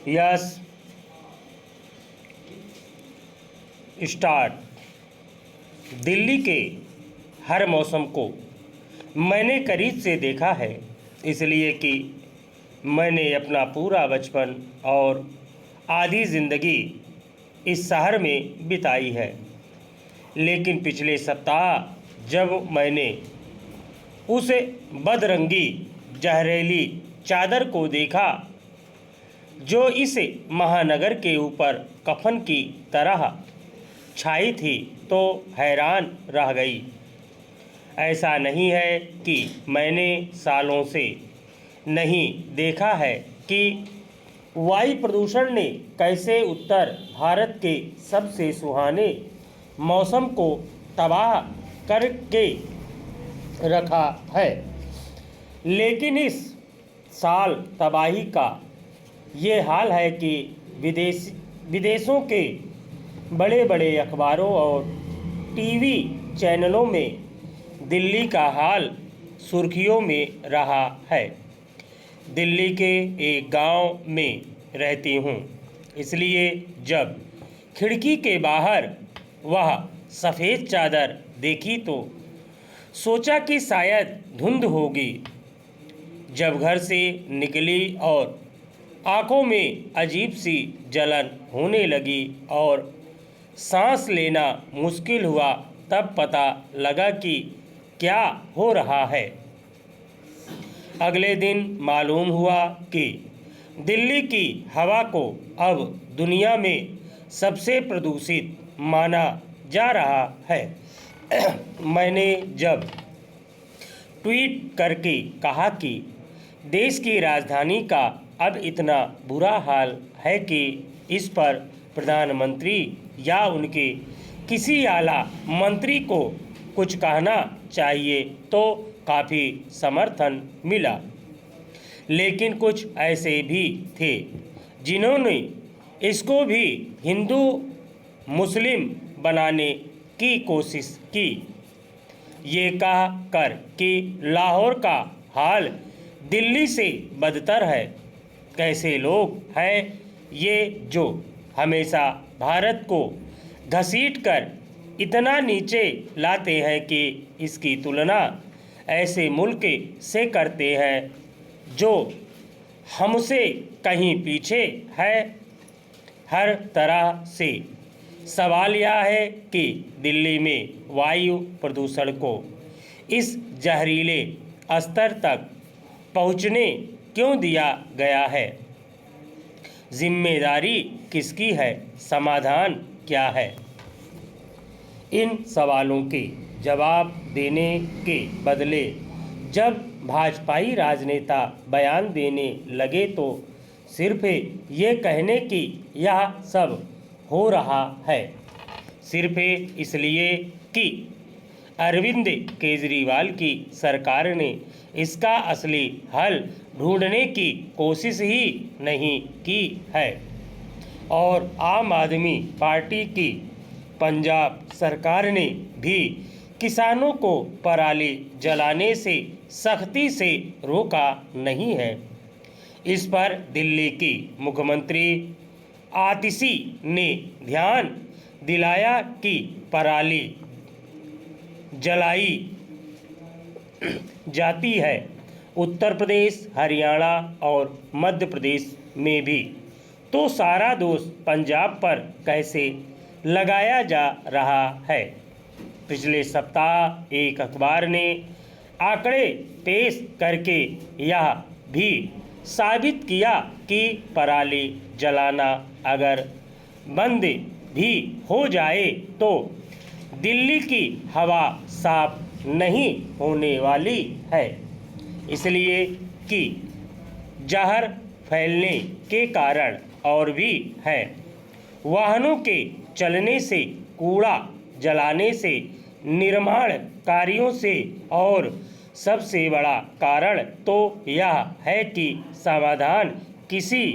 Yes start. Delhi के हर मौसम को मैंने करीब से देखा है, इसलिए कि मैंने अपना पूरा बचपन और आधी ज़िंदगी इस शहर में बिताई है। लेकिन पिछले सप्ताह जब मैंने उस बदरंगी जहरीली चादर को देखा जो इस महानगर के ऊपर कफन की तरह छाई थी, तो हैरान रह गई। ऐसा नहीं है कि मैंने सालों से नहीं देखा है कि वायु प्रदूषण ने कैसे उत्तर भारत के सबसे सुहाने मौसम को तबाह करके रखा है। लेकिन इस साल तबाही का ये हाल है कि विदेशों के बड़े बड़े अखबारों और टीवी चैनलों में दिल्ली का हाल सुर्खियों में रहा है। दिल्ली के एक गांव में रहती हूं, इसलिए जब खिड़की के बाहर वह सफ़ेद चादर देखी तो सोचा कि शायद धुंध होगी। जब घर से निकली और आंखों में अजीब सी जलन होने लगी और सांस लेना मुश्किल हुआ, तब पता लगा कि क्या हो रहा है। अगले दिन मालूम हुआ कि दिल्ली की हवा को अब दुनिया में सबसे प्रदूषित माना जा रहा है। मैंने जब ट्वीट करके कहा कि देश की राजधानी का अब इतना बुरा हाल है कि इस पर प्रधानमंत्री या उनके किसी आला मंत्री को कुछ कहना चाहिए, तो काफ़ी समर्थन मिला। लेकिन कुछ ऐसे भी थे जिन्होंने इसको भी हिंदू मुस्लिम बनाने की कोशिश की, ये कह कर कि लाहौर का हाल दिल्ली से बदतर है। कैसे लोग हैं ये जो हमेशा भारत को घसीटकर इतना नीचे लाते हैं कि इसकी तुलना ऐसे मुल्क से करते हैं जो हमसे कहीं पीछे है। हर तरह से सवाल यह है कि दिल्ली में वायु प्रदूषण को इस जहरीले स्तर तक पहुंचने क्यों दिया गया है? जिम्मेदारी किसकी है? समाधान क्या है? इन सवालों के जवाब देने के बदले जब भाजपाई राजनेता बयान देने लगे तो सिर्फ ये कहने कि यह सब हो रहा है सिर्फ इसलिए कि अरविंद केजरीवाल की सरकार ने इसका असली हल ढूंढने की कोशिश ही नहीं की है। और आम आदमी पार्टी की पंजाब सरकार ने भी किसानों को पराली जलाने से सख्ती से रोका नहीं है। इस पर दिल्ली की मुख्यमंत्री आतिशी ने ध्यान दिलाया कि पराली जलाई जाती है उत्तर प्रदेश, हरियाणा और मध्य प्रदेश में भी, तो सारा दोष पंजाब पर कैसे लगाया जा रहा है? पिछले सप्ताह एक अखबार ने आंकड़े पेश करके यह भी साबित किया कि पराली जलाना अगर बंद भी हो जाए तो दिल्ली की हवा साफ नहीं होने वाली है, इसलिए कि जहर फैलने के कारण और भी है। वाहनों के चलने से, कूड़ा जलाने से, निर्माण कार्यों से, और सबसे बड़ा कारण तो यह है कि समाधान किसी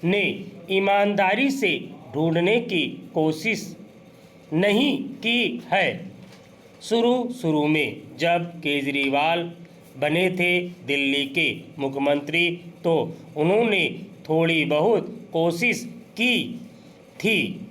ने ईमानदारी से ढूंढने की कोशिश नहीं की है। शुरू में जब केजरीवाल बने थे दिल्ली के मुख्यमंत्री, तो उन्होंने थोड़ी बहुत कोशिश की थी